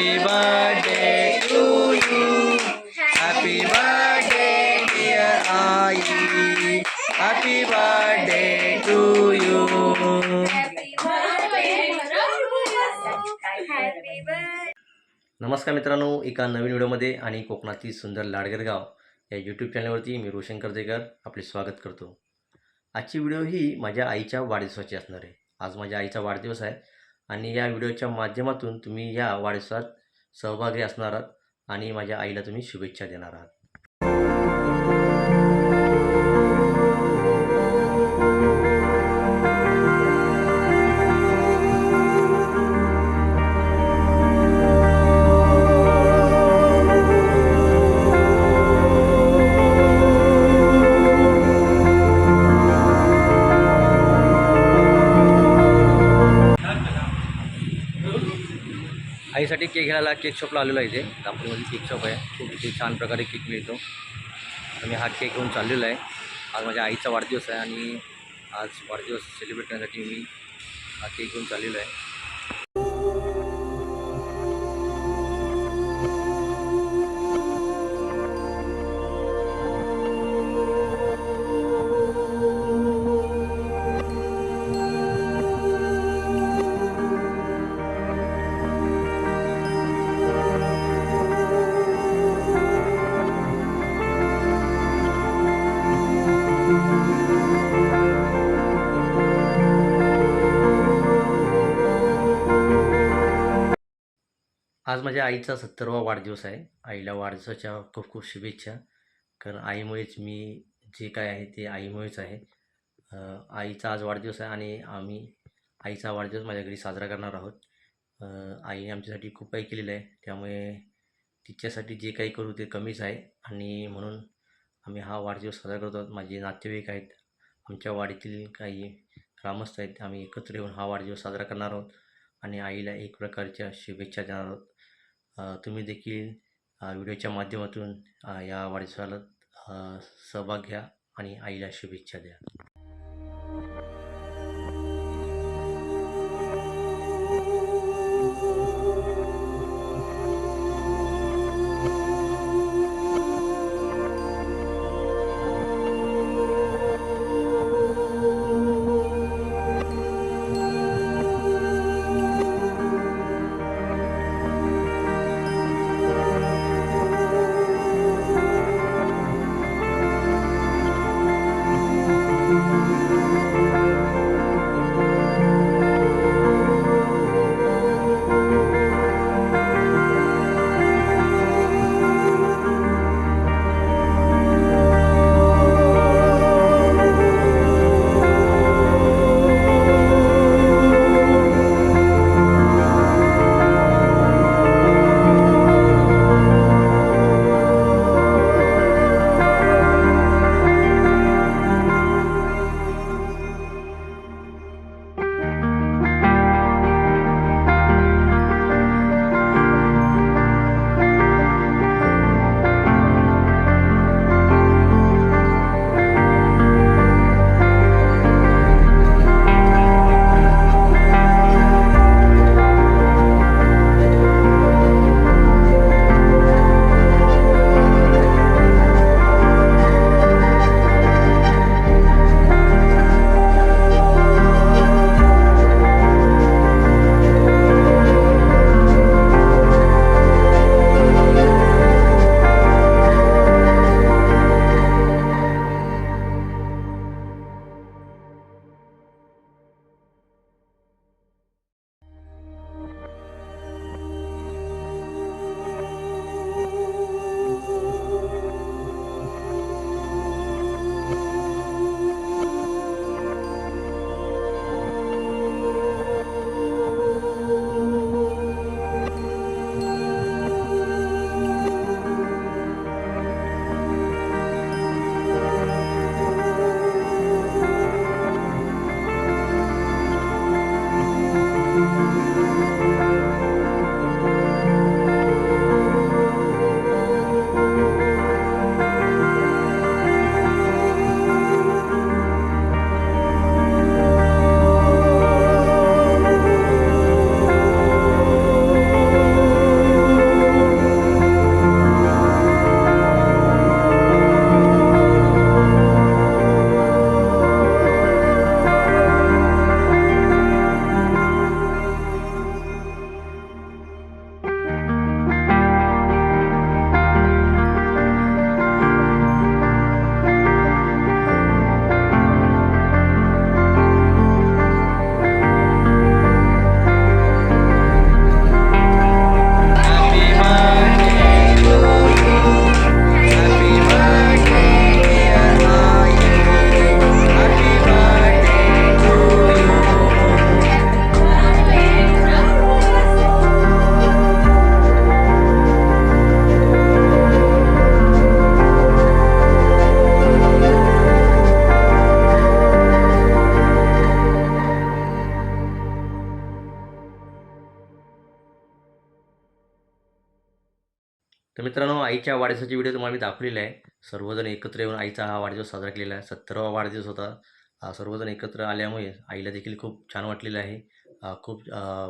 Happy birthday to you. Happy birthday, dear Ai. Happy birthday to you. नमस्कार मित्रांनो, एका नवीन व्हिडिओमध्ये आणि कोकणातील सुंदर लाडगर गाव या यूट्यूब चॅनलवरती मी रोशन कर्जेकर आपले स्वागत करतो. आजची व्हिडिओ ही माझ्या आईच्या वाढदिवसाची असणार आहे. आज माझ्या आईचा वाढदिवस आहे आणि या व्हिडिओच्या माध्यमातून तुम्ही या वाढदिवसात सहभागी असणार आहात आणि माझ्या आईला तुम्ही शुभेच्छा देणार आहात. आईसाठी केक घ्यायला केक शॉपला आलेलो आहे. इथे दापोलीमध्ये केक शॉप आहे. खूप इथे छान प्रकारे केक मिळतो. मी हा केक घेऊन चाललेलो आहे. आज माझ्या आईचा वाढदिवस आहे आणि आज वाढदिवस सेलिब्रेट करण्यासाठी मी हा केक घेऊन चाललेलो आहे. आज माझ्या आईचा 70वा वाढदिवस आहे. आईला वाढदिवसाच्या खूप खूप शुभेच्छा. कारण आईमुळेच मी जे काय आहे ते आईमुळेच आहे. आईचा आज वाढदिवस आहे आणि आम्ही आईचा वाढदिवस माझ्या घरी साजरा करणार आहोत. आईने आमच्यासाठी खूप काही केलेलं आहे, त्यामुळे तिच्यासाठी जे काही करू ते कमीच आहे आणि म्हणून आम्ही हा वाढदिवस साजरा करतो आहोत. माझे नातेवाईक आहेत, आमच्या वाडीतील काही ग्रामस्थ आहेत. आम्ही एकत्र येऊन हा वाढदिवस साजरा करणार आहोत आणि आईला एक प्रकारच्या शुभेच्छा देणार आहोत. तुम्ही देखील व्हिडिओच्या माध्यमातून या वाढदिवसाला सहभाग घ्या आणि आईला शुभेच्छा द्या. तर मित्रांनो, आईच्या वाढदिवसाची व्हिडिओ तुम्हाला मी दाखवलेला आहे. सर्वजण एकत्र येऊन आईचा हा वाढदिवस साजरा केलेला आहे. 70वा वाढदिवस होता. सर्वजण एकत्र आल्यामुळे आईला देखील खूप छान वाटलेलं आहे. खूप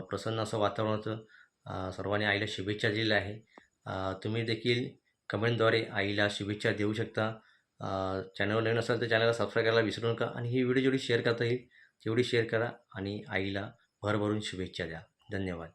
प्रसन्न असं वातावरण होतं. सर्वांनी आईला शुभेच्छा दिलेल्या आहे. तुम्ही देखील कमेंटद्वारे आईला शुभेच्छा देऊ शकता. चॅनलवर नवीन असाल तर चॅनलला सबस्क्राईब करायला विसरू नका आणि ही व्हिडिओ जेवढी शेअर करता येईल तेवढी शेअर करा आणि आईला भरभरून शुभेच्छा द्या. धन्यवाद.